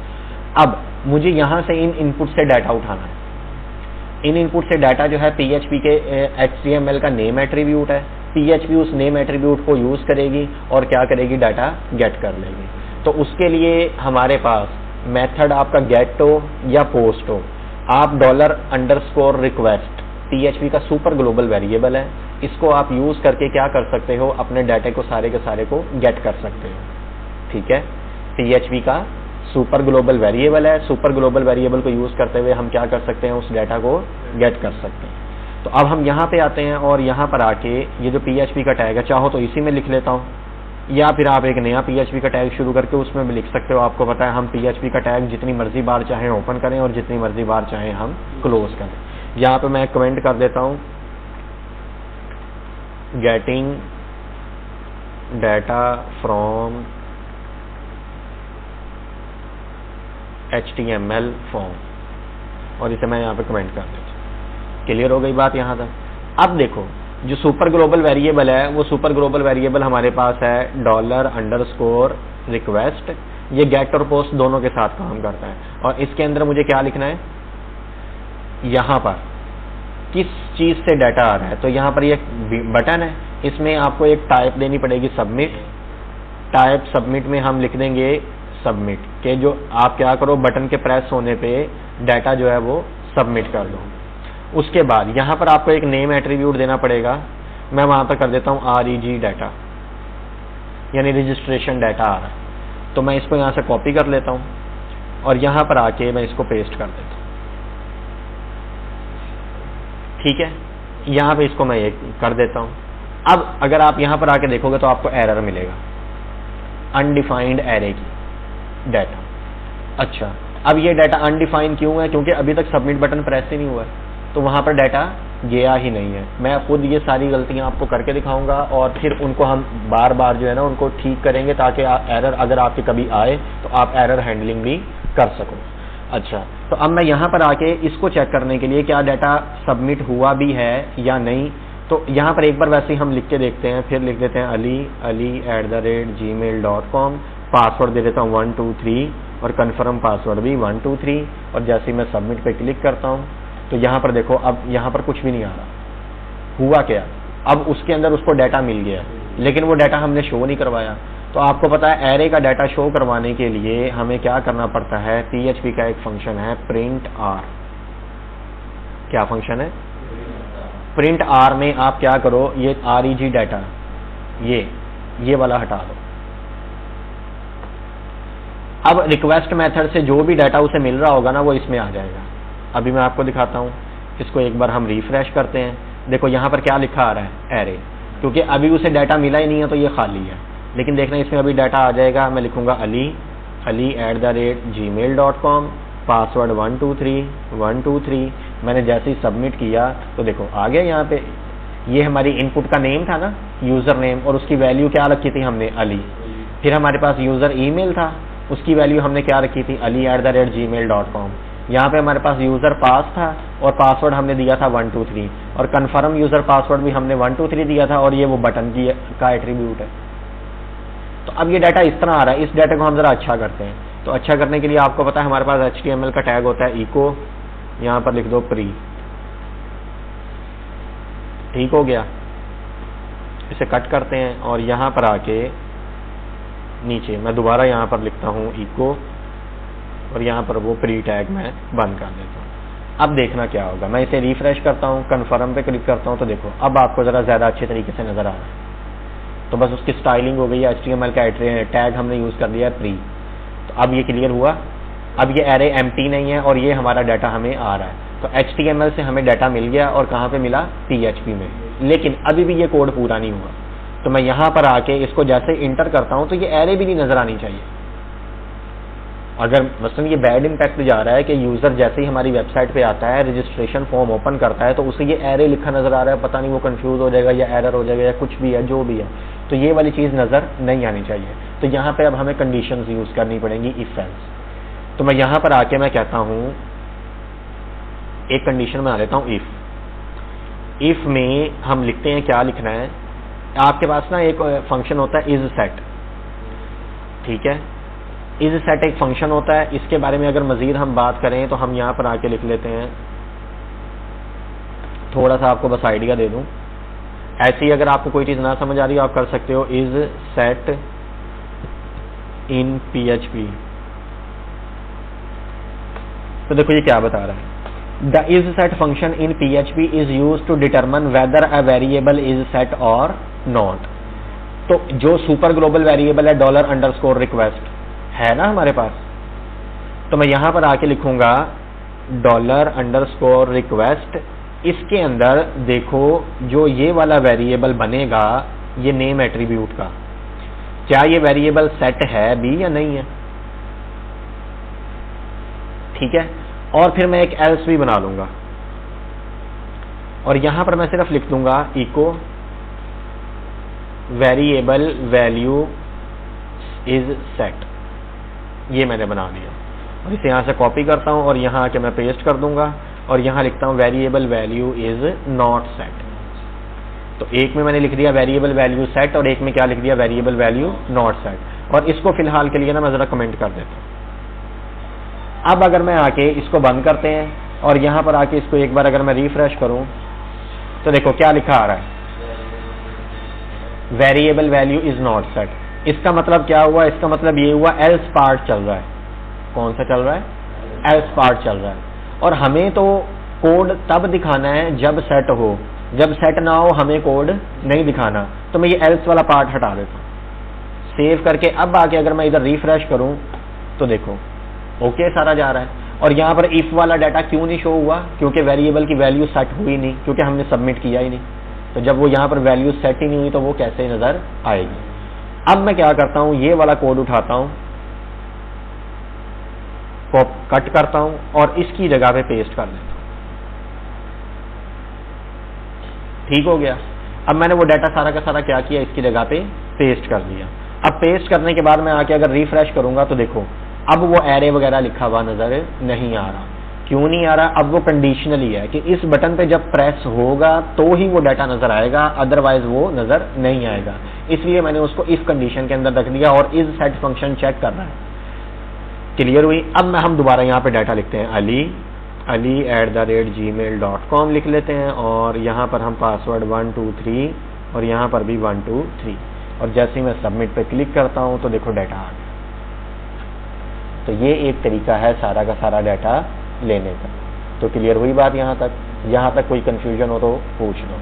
अब मुझे यहाँ से इन इनपुट से डाटा उठाना है। इन इनपुट से डाटा जो है PHP के HTML का नेम एट्रीब्यूट है, PHP उस नेम एट्रीब्यूट को यूज़ करेगी और क्या करेगी, डाटा गेट कर लेगी। तो उसके लिए हमारे पास मेथड आपका गेट हो या पोस्ट हो, आप $_request PHP का सुपर ग्लोबल वेरिएबल है, इसको आप यूज़ करके क्या कर सकते हो, अपने डाटा को सारे के सारे को गेट कर सकते हो। ठीक है, PHP का सुपर ग्लोबल वेरिएबल है, सुपर ग्लोबल वेरिएबल को यूज़ करते हुए हम क्या कर सकते हैं, उस डाटा को गेट कर सकते हैं। तो अब हम यहाँ पे आते हैं और यहाँ पर आके ये जो PHP का टैग है, चाहो तो इसी में लिख लेता हूँ या फिर आप एक नया PHP का टैग शुरू करके उसमें भी लिख सकते हो। आपको पता है हम PHP का टैग जितनी मर्जी बार चाहें ओपन करें और जितनी मर्जी बार चाहें हम क्लोज करें। यहाँ पे मैं कमेंट कर देता हूँ, getting data from HTML form, और इसे मैं यहाँ पे कमेंट कर देता हूँ। क्लियर हो गई बात यहाँ तक। अब देखो जो सुपर ग्लोबल वेरिएबल है, वो सुपर ग्लोबल वेरिएबल हमारे पास है $_request। ये गेट और पोस्ट दोनों के साथ काम करता है और इसके अंदर मुझे क्या लिखना है, यहाँ पर किस चीज़ से डाटा आ रहा है। तो यहाँ पर ये बटन है, इसमें आपको एक टाइप देनी पड़ेगी सबमिट। टाइप सबमिट में हम लिख देंगे सबमिट के जो आप क्या करो, बटन के प्रेस होने पे डाटा जो है वो सबमिट कर दो। उसके बाद यहाँ पर आपको एक नेम एट्रीब्यूट देना पड़ेगा। मैं वहाँ पर कर देता हूँ REG डाटा, यानी रजिस्ट्रेशन डाटा आ रहा है। तो मैं इसको यहाँ से कॉपी कर लेता हूँ और यहाँ पर आके मैं इसको पेस्ट कर देता हूँ। ठीक है, यहाँ पे इसको मैं ये कर देता हूँ। अब अगर आप यहाँ पर आके देखोगे तो आपको एरर मिलेगा, अनडिफाइंड एरे की डाटा। अच्छा, अब ये डाटा अनडिफाइंड क्यों है? क्योंकि अभी तक सबमिट बटन प्रेस ही नहीं हुआ है, तो वहाँ पर डाटा गया ही नहीं है। मैं खुद ये सारी गलतियाँ आपको करके दिखाऊंगा और फिर उनको हम बार बार जो है ना उनको ठीक करेंगे, ताकि एरर अगर आपके कभी आए तो आप एरर हैंडलिंग भी कर सको। अच्छा, तो अब मैं यहाँ पर आके इसको चेक करने के लिए क्या डाटा सबमिट हुआ भी है या नहीं, तो यहाँ पर एक बार वैसे ही हम लिख के देखते हैं। फिर लिख देते हैं ali@gmail.com, पासवर्ड दे देता हूँ 123 और कन्फर्म पासवर्ड भी 123। और जैसे ही मैं सबमिट पे क्लिक करता हूँ तो यहाँ पर देखो, अब यहाँ पर कुछ भी नहीं आ रहा। हुआ क्या? अब उसके अंदर उसको डाटा मिल गया, लेकिन वो डाटा हमने शो नहीं करवाया। तो आपको पता है एरे का डाटा शो करवाने के लिए हमें क्या करना पड़ता है? PHP का एक फंक्शन है प्रिंट आर। क्या फंक्शन है? प्रिंट आर में आप क्या करो, ये REG डाटा ये वाला हटा दो। अब रिक्वेस्ट मेथड से जो भी डाटा उसे मिल रहा होगा ना वो इसमें आ जाएगा। अभी मैं आपको दिखाता हूँ, इसको एक बार हम रिफ्रेश करते हैं। देखो यहाँ पर क्या लिखा आ रहा है? एरे, क्योंकि अभी उसे डाटा मिला ही नहीं है तो ये खाली है। लेकिन देखना इसमें अभी डाटा आ जाएगा। मैं लिखूंगा ali@gmail.com, पासवर्ड 123। मैंने जैसे ही सबमिट किया तो देखो आ गया। यहाँ पे ये हमारी इनपुट का नेम था ना, यूजर नेम, और उसकी वैल्यू क्या रखी थी हमने? अली। फिर हमारे पास यूजर ईमेल था, उसकी वैल्यू हमने क्या रखी थी? ali@gmail.com। यहाँ पे हमारे पास यूजर पास था और पासवर्ड हमने दिया था 123, और कन्फर्म यूजर पासवर्ड भी हमने 123 दिया था, और ये वो बटन का एट्रीब्यूट है। तो अब ये डाटा इस तरह आ रहा है। इस डाटा को हम जरा अच्छा करते हैं। तो अच्छा करने के लिए आपको पता है हमारे पास HTML का टैग होता है इको, यहाँ पर लिख दो प्री। ठीक हो गया। इसे कट करते हैं और यहाँ पर आके नीचे मैं दोबारा यहाँ पर लिखता हूँ इको, और यहाँ पर वो प्री टैग मैं बंद कर देता हूँ। अब देखना क्या होगा, मैं इसे रिफ्रेश करता हूँ, कन्फर्म पे क्लिक करता हूँ, तो देखो अब आपको ज़रा ज़्यादा अच्छे तरीके से नज़र आ रहा है। तो बस उसकी स्टाइलिंग हो गई है, HTML का टैग हमने यूज़ कर दिया है प्री। तो अब ये क्लियर हुआ। अब ये एरे एम्प्टी नहीं है और ये हमारा डाटा हमें आ रहा है। तो HTML से हमें डाटा मिल गया, और कहाँ पे मिला? PHP में। लेकिन अभी भी ये कोड पूरा नहीं हुआ। तो मैं यहाँ पर आके इसको जैसे इंटर करता हूँ तो ये एरे भी नहीं नज़र आनी चाहिए। अगर मसलन ये बैड इम्पैक्ट जा रहा है कि यूज़र जैसे ही हमारी वेबसाइट पे आता है, रजिस्ट्रेशन फॉर्म ओपन करता है, तो उसे ये एरे लिखा नज़र आ रहा है, पता नहीं वो कंफ्यूज हो जाएगा या एरर हो जाएगा या कुछ भी है, जो भी है, तो ये वाली चीज़ नज़र नहीं आनी चाहिए। तो यहाँ पे अब हमें कंडीशंस यूज़ करनी पड़ेंगी, इफ एल्स। तो मैं यहाँ पर आके मैं कहता हूँ, एक कंडीशन बना लेता हूँ इफ। इफ में हम लिखते हैं, क्या लिखना है? आपके पास ना एक फंक्शन होता है इज सेट। ठीक है, इज सेट एक फंक्शन होता है। इसके बारे में अगर मजीद हम बात करें तो हम यहाँ पर आके लिख लेते हैं, थोड़ा सा आपको बस आइडिया दे दूं। ऐसे ही अगर आपको कोई चीज़ ना समझ आ रही हो आप कर सकते हो इज सेट इन PHP। तो देखो ये क्या बता रहा है, the is set function in PHP is used to determine whether a variable is set और नॉट। तो जो सुपर ग्लोबल वेरिएबल है $_request है ना हमारे पास, तो मैं यहां पर आके लिखूंगा $_request। इसके अंदर देखो जो ये वाला वेरिएबल बनेगा ये नेम एट्रीब्यूट का, क्या ये वेरिएबल सेट है भी या नहीं है? ठीक है, और फिर मैं एक एल्स भी बना लूंगा, और यहां पर मैं सिर्फ लिख दूंगा echo variable value is set. ये मैंने बना दिया, और इसे यहां से कॉपी करता हूं और यहां आके मैं पेस्ट कर दूंगा, और यहां लिखता हूं variable value is not set. तो एक में मैंने लिख दिया वेरिएबल वैल्यू सेट, और एक में क्या लिख दिया? Variable value not set. और इसको फिलहाल के लिए ना मैं जरा कमेंट कर देता हूं। अब अगर मैं आके इसको बंद करते हैं, और यहाँ पर आके इसको एक बार अगर मैं रिफ्रेश करूँ तो देखो क्या लिखा आ रहा है, variable value is not set. इसका मतलब क्या हुआ, इसका मतलब ये हुआ एल्स पार्ट चल रहा है। कौन सा चल रहा है, एल्स पार्ट चल रहा है। और हमें तो कोड तब दिखाना है जब सेट हो, जब सेट ना हो हमें कोड नहीं दिखाना। तो मैं ये एल्स वाला पार्ट हटा देता हूँ, सेव करके अब आके अगर मैं इधर रिफ्रेश करूं तो देखो ओके सारा जा रहा है। और यहाँ पर इफ वाला डाटा क्यों नहीं शो हुआ, क्योंकि वेरिएबल की वैल्यू सेट हुई नहीं, क्योंकि हमने सबमिट किया ही नहीं। तो जब वो यहाँ पर वैल्यू सेट ही नहीं हुई तो वो कैसे नजर आएगी। अब मैं क्या करता हूं, ये वाला कोड उठाता हूं, कट करता हूं और इसकी जगह पे पेस्ट कर देता हूं। ठीक हो गया। अब मैंने वो डाटा सारा का सारा क्या किया, इसकी जगह पे पेस्ट कर दिया। अब पेस्ट करने के बाद मैं आके अगर रिफ्रेश करूंगा तो देखो अब वो एरे वगैरह लिखा हुआ नजर नहीं आ रहा। क्यों नहीं आ रहा, अब वो कंडीशनली है कि इस बटन पे जब प्रेस होगा तो ही वो डाटा नजर आएगा, अदरवाइज वो नजर नहीं आएगा। इसलिए मैंने उसको इफ कंडीशन के अंदर रख दिया और इज सेट फंक्शन चेक कर रहा है। क्लियर हुई। अब हम दोबारा यहाँ पे डाटा लिखते हैं, ali@gmail.com लिख लेते हैं और यहाँ पर हम पासवर्ड 123 और यहाँ पर भी 123 और जैसे ही मैं सबमिट पे क्लिक करता हूँ तो देखो डाटा आ गया। तो ये एक तरीका है सारा का सारा डाटा लेने का। तो क्लियर हुई बात यहाँ तक कोई कंफ्यूजन हो तो पूछ लो।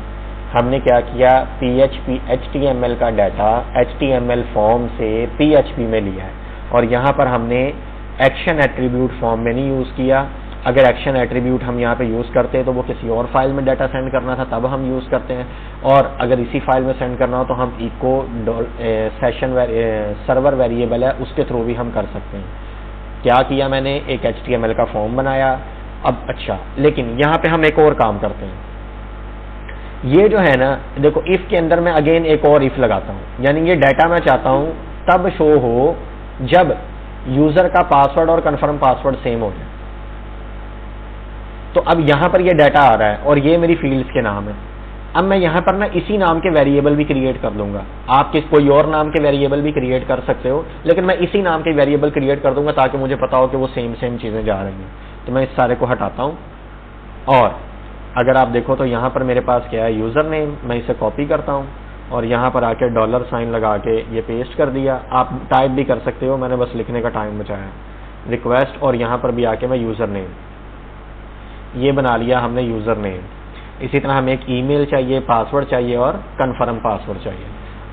हमने क्या किया, PHP HTML का डाटा HTML फॉर्म से PHP में लिया है और यहाँ पर हमने एक्शन एट्रीब्यूट फॉर्म में नहीं यूज किया। अगर एक्शन एट्रीब्यूट हम यहाँ पे यूज करते हैं तो वो किसी और फाइल में डाटा सेंड करना था, तब हम यूज करते हैं। और अगर इसी फाइल में सेंड करना हो तो हम इको सेशन सर्वर वेरिएबल है उसके थ्रू भी हम कर सकते हैं। क्या किया मैंने, एक HTML का फॉर्म बनाया। अब अच्छा, लेकिन यहाँ पे हम एक और काम करते हैं। ये जो है ना देखो, इफ के अंदर मैं अगेन एक और इफ लगाता हूँ, यानी ये डाटा मैं चाहता हूँ तब शो हो जब यूजर का पासवर्ड और कंफर्म पासवर्ड सेम हो जाए। तो अब यहां पर ये डाटा आ रहा है और ये मेरी फील्ड्स के नाम है। अब मैं यहां पर ना इसी नाम के वेरिएबल भी क्रिएट कर दूंगा। आप कोई और नाम के वेरिएबल भी क्रिएट कर सकते हो, लेकिन मैं इसी नाम के वेरिएबल क्रिएट कर दूंगा ताकि मुझे पता हो कि वो सेम चीजें जा रही हैं। तो मैं इस सारे को हटाता हूं और अगर आप देखो तो यहां पर मेरे पास क्या है, यूजर नेम। मैं इसे कॉपी करता हूं और यहां पर आके $साइन लगा के ये पेस्ट कर दिया। आप टाइप भी कर सकते हो, मैंने बस लिखने का टाइम बचाया। रिक्वेस्ट और यहां पर भी आके मैं यूजर नेम, ये बना लिया हमने यूजर नेम। इसी तरह हमें एक ईमेल चाहिए, पासवर्ड चाहिए और कंफर्म पासवर्ड चाहिए।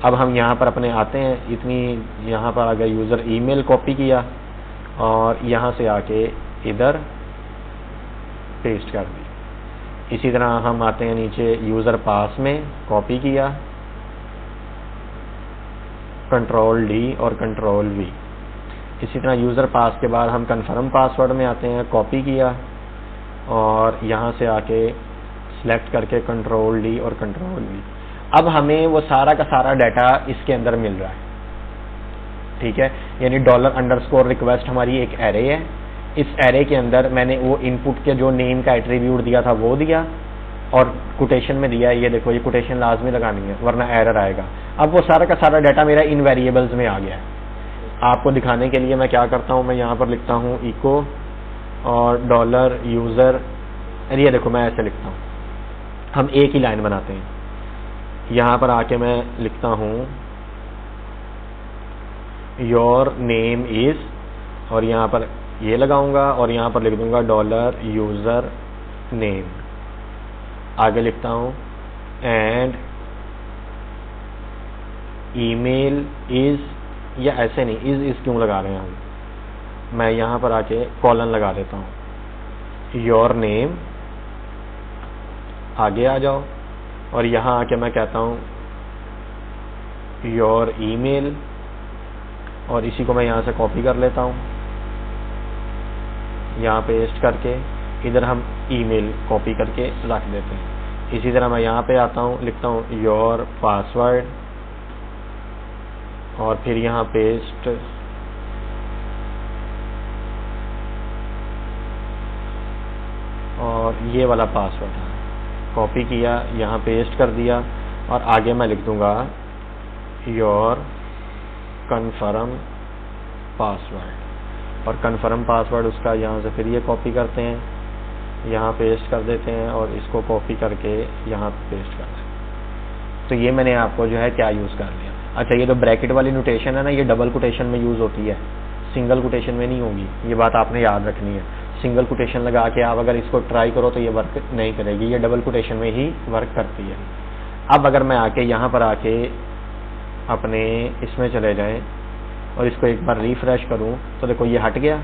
अब हम यहाँ पर अपने आते हैं, इतनी यहाँ पर अगर यूजर ईमेल कॉपी किया और यहाँ से आके इधर पेस्ट कर दी। इसी तरह हम आते हैं नीचे यूजर पास में, कॉपी किया, Ctrl+D और Ctrl+V। इसी तरह यूजर पास के बाद हम कंफर्म पासवर्ड में आते हैं, कॉपी किया और यहाँ से आके सिलेक्ट करके Ctrl+D और Ctrl+V। अब हमें वो सारा का सारा डाटा इसके अंदर मिल रहा है। ठीक है, यानी $_request हमारी एक एरे है। इस एरे के अंदर मैंने वो इनपुट के जो नेम का एट्रीब्यूट दिया था वो दिया और कोटेशन में दिया। ये देखो, ये कोटेशन लाजमी लगानी है वरना एरर आएगा। अब वो सारा का सारा डाटा मेरा इन वेरिएबल्स में आ गया है। आपको दिखाने के लिए मैं क्या करता हूँ, मैं यहाँ पर लिखता हूँ इको और $user। ये देखो मैं ऐसे लिखता हूँ, हम एक ही लाइन बनाते हैं। यहाँ पर आके मैं लिखता हूँ योर नेम इज और यहाँ पर ये लगाऊंगा और यहाँ पर लिख दूंगा $user name। आगे लिखता हूँ एंड ईमेल इज, या ऐसे नहीं, इज क्यों लगा रहे हैं हम, मैं यहाँ पर आके कॉलन लगा देता हूँ, योर नेम। आगे आ जाओ और यहाँ आके मैं कहता हूँ योर ईमेल और इसी को मैं यहाँ से कॉपी कर लेता हूँ, यहाँ पेस्ट करके इधर हम ईमेल कॉपी करके रख देते हैं। इसी तरह मैं यहाँ पे आता हूँ, लिखता हूँ योर पासवर्ड और फिर यहाँ पेस्ट और ये वाला पासवर्ड है, कॉपी किया, यहाँ पेस्ट कर दिया और आगे मैं लिख दूंगा योर कन्फर्म पासवर्ड और कन्फर्म पासवर्ड उसका यहाँ से फिर ये कॉपी करते हैं यहाँ पेस्ट कर देते हैं और इसको कॉपी करके यहाँ पेस्ट कर देते हैं। तो ये मैंने आपको जो है क्या यूज़ कर लिया। अच्छा, ये जो ब्रैकेट वाली नोटेशन है ना, ये डबल कोटेशन में यूज़ होती है, सिंगल कोटेशन में नहीं होगी। ये बात आपने याद रखनी है। सिंगल कोटेशन लगा के आप अगर इसको ट्राई करो तो ये वर्क नहीं करेगी, ये डबल कोटेशन में ही वर्क करती है। अब अगर मैं आके यहाँ पर आके अपने इसमें चले जाएं और इसको एक बार रिफ्रेश करूँ तो देखो ये हट गया।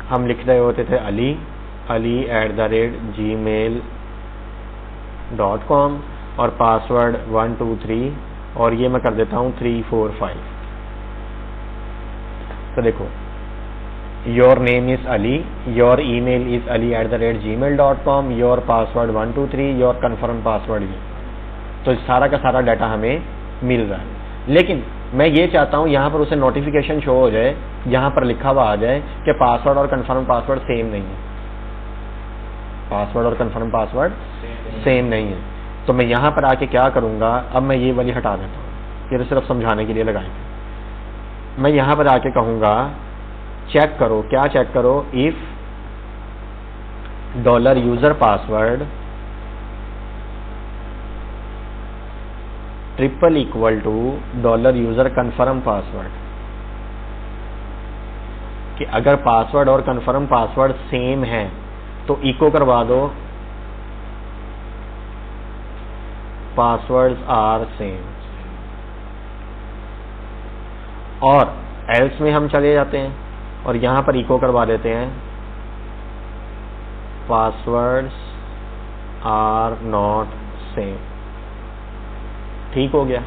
हम लिख रहे होते थे ali@gmail.com और पासवर्ड 123 और ये मैं कर देता हूँ 345। तो देखो your name is Ali, your email is ali@gmail.com, your password 123, your confirm password ये। तो सारा का सारा डाटा हमें मिल रहा है। लेकिन मैं ये चाहता हूँ यहाँ पर उसे नोटिफिकेशन शो हो जाए, यहाँ पर लिखा हुआ आ जाए कि पासवर्ड और कन्फर्म पासवर्ड सेम नहीं है, पासवर्ड और कन्फर्म पासवर्ड सेम नहीं है। तो मैं यहाँ पर आके क्या करूँगा, अब मैं ये वाली हटा देता हूँ, ये तो सिर्फ समझाने के लिए लगाएंगे। मैं यहाँ पर आके कहूँगा चेक करो, क्या चेक करो, if $user password triple equal to $user confirm password, कि अगर पासवर्ड और कन्फर्म पासवर्ड सेम है तो इको करवा दो पासवर्ड्स आर सेम, और एल्स में हम चले जाते हैं और यहां पर इको करवा देते हैं पासवर्ड्स आर नॉट सेम। ठीक हो गया।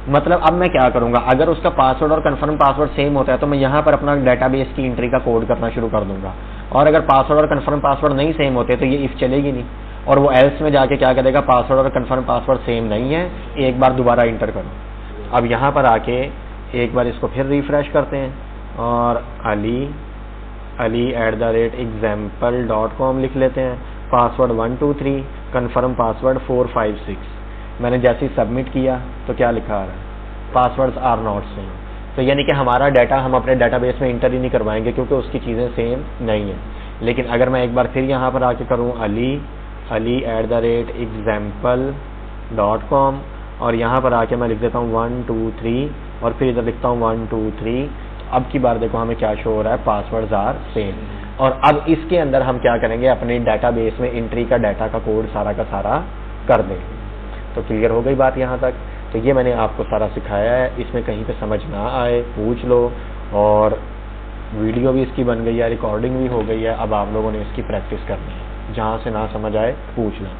मतलब अब मैं क्या करूंगा, अगर उसका पासवर्ड और कन्फर्म पासवर्ड सेम होता है तो मैं यहां पर अपना डेटाबेस की एंट्री का कोड करना शुरू कर दूंगा, और अगर पासवर्ड और कन्फर्म पासवर्ड नहीं सेम होते तो ये इफ चलेगी नहीं, और वो एल्स में जाके क्या करेगा, पासवर्ड और कन्फर्म पासवर्ड सेम नहीं है, एक बार दोबारा इंटर करो। अब यहां पर आके एक बार इसको फिर रिफ्रेश करते हैं और ali@example.com लिख लेते हैं, पासवर्ड 123, कन्फर्म पासवर्ड 456। मैंने जैसे ही सबमिट किया तो क्या लिखा आ रहा है, पासवर्ड्स आर नॉट सेम। तो यानी कि हमारा डाटा हम अपने डाटाबेस में इंटर ही नहीं करवाएंगे क्योंकि उसकी चीज़ें सेम नहीं है। लेकिन अगर मैं एक बार फिर यहाँ पर आके करूँ ali@example.com और यहाँ पर आके मैं लिख देता हूँ 123 और फिर इधर लिखता हूँ 123, अब की बार देखो हमें क्या शो हो रहा है, पासवर्ड्स आर सेम। और अब इसके अंदर हम क्या करेंगे, अपने डाटाबेस में एंट्री का डाटा का कोड सारा का सारा कर देंगे। तो क्लियर हो गई बात यहाँ तक। तो ये मैंने आपको सारा सिखाया है, इसमें कहीं पे समझ ना आए पूछ लो, और वीडियो भी इसकी बन गई है, रिकॉर्डिंग भी हो गई है। अब आप लोगों ने इसकी प्रैक्टिस करनी है, जहाँ से ना समझ आए पूछ लें।